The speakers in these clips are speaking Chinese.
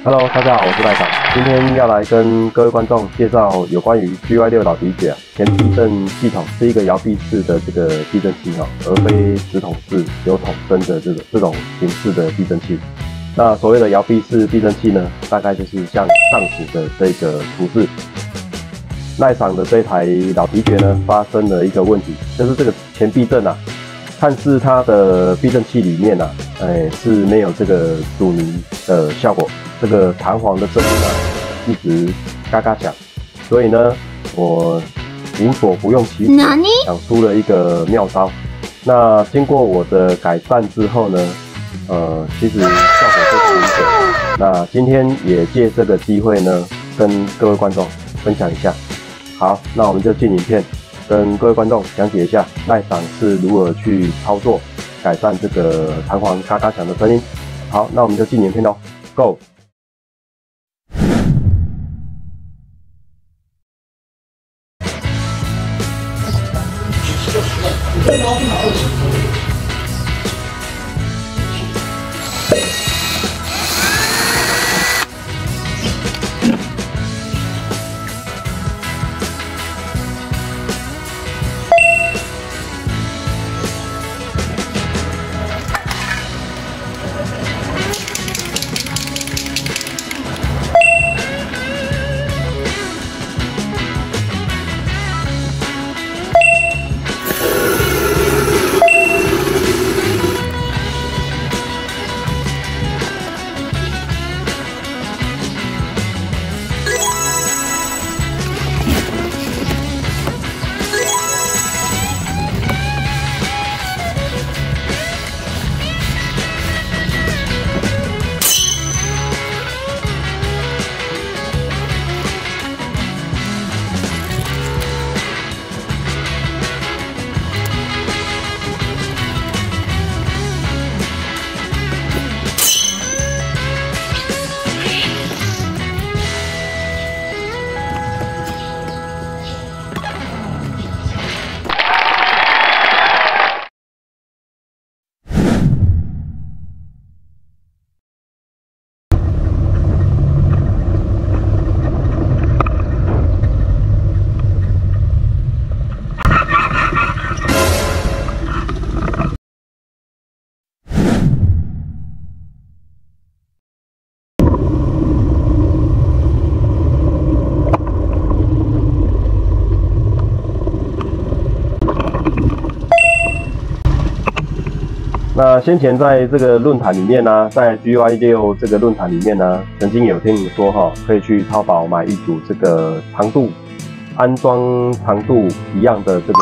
Hello， 大家好，我是赖长，今天要来跟各位观众介绍有关于 GY6 老迪爵前避震系统是一个摇臂式的这个避震器而非直筒式有筒身的这种形式的避震器。那所谓的摇臂式避震器呢，大概就是像上图的这个图示。耐赏的这台老迪爵呢，发生了一个问题，就是这个前避震看似它的避震器里面是没有这个阻尼的效果。这个弹簧的声音一直嘎嘎响，所以呢，我无所不用其极，想出了一个妙招。那经过我的改善之后呢，其实效果就是明显。那今天也借这个机会呢，跟各位观众分享一下。好，那我们就进影片，跟各位观众讲解一下耐赏是如何去操作改善这个弹簧嘎嘎响的声音。好，那我们就进影片喽 ，Go！那先前在这个论坛里面呢，在 GY6 这个论坛里面呢，曾经有听你说可以去淘宝买一组这个安装长度一样的这个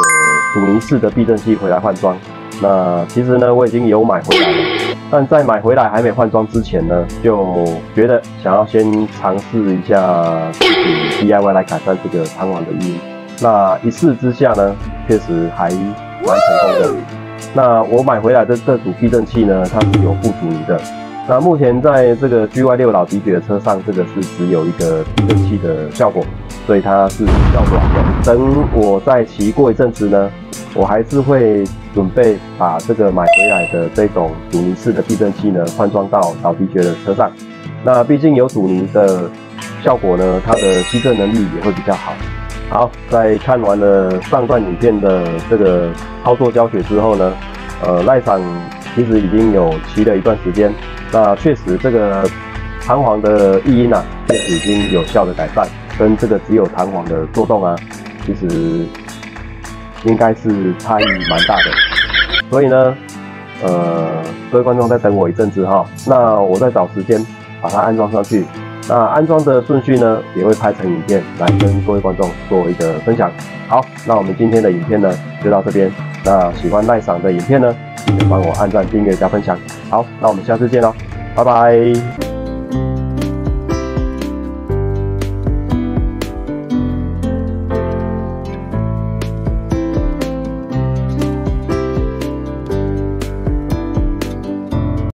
阻尼式的避震器回来换装。那其实呢，我已经有买回来了，但在买回来还没换装之前呢，就觉得想要先尝试一下自己 DIY 来改善这个弹簧的音。那一试之下呢，确实还蛮成功的。那我买回来的这组避震器呢，它是有附阻尼的。那目前在这个 GY6 老迪爵的车上，这个是只有一个避震器的效果，所以它是效果好的。等我再骑过一阵子呢，我还是会准备把这个买回来的这种阻尼式的避震器呢，换装到老迪爵的车上。那毕竟有阻尼的效果呢，它的吸震能力也会比较好。好，在看完了上段影片的这个操作教学之后呢，赖厂其实已经有骑了一段时间，那确实这个弹簧的异音确实已经有效的改善，跟这个只有弹簧的作动其实应该是差异蛮大的。所以呢，各位观众再等我一阵子那我再找时间把它安装上去。那安装的顺序呢，也会拍成影片来跟各位观众做一个分享。好，那我们今天的影片呢就到这边。那喜欢耐赏的影片呢，记得帮我按赞、订阅、加分享。好，那我们下次见喽，拜拜。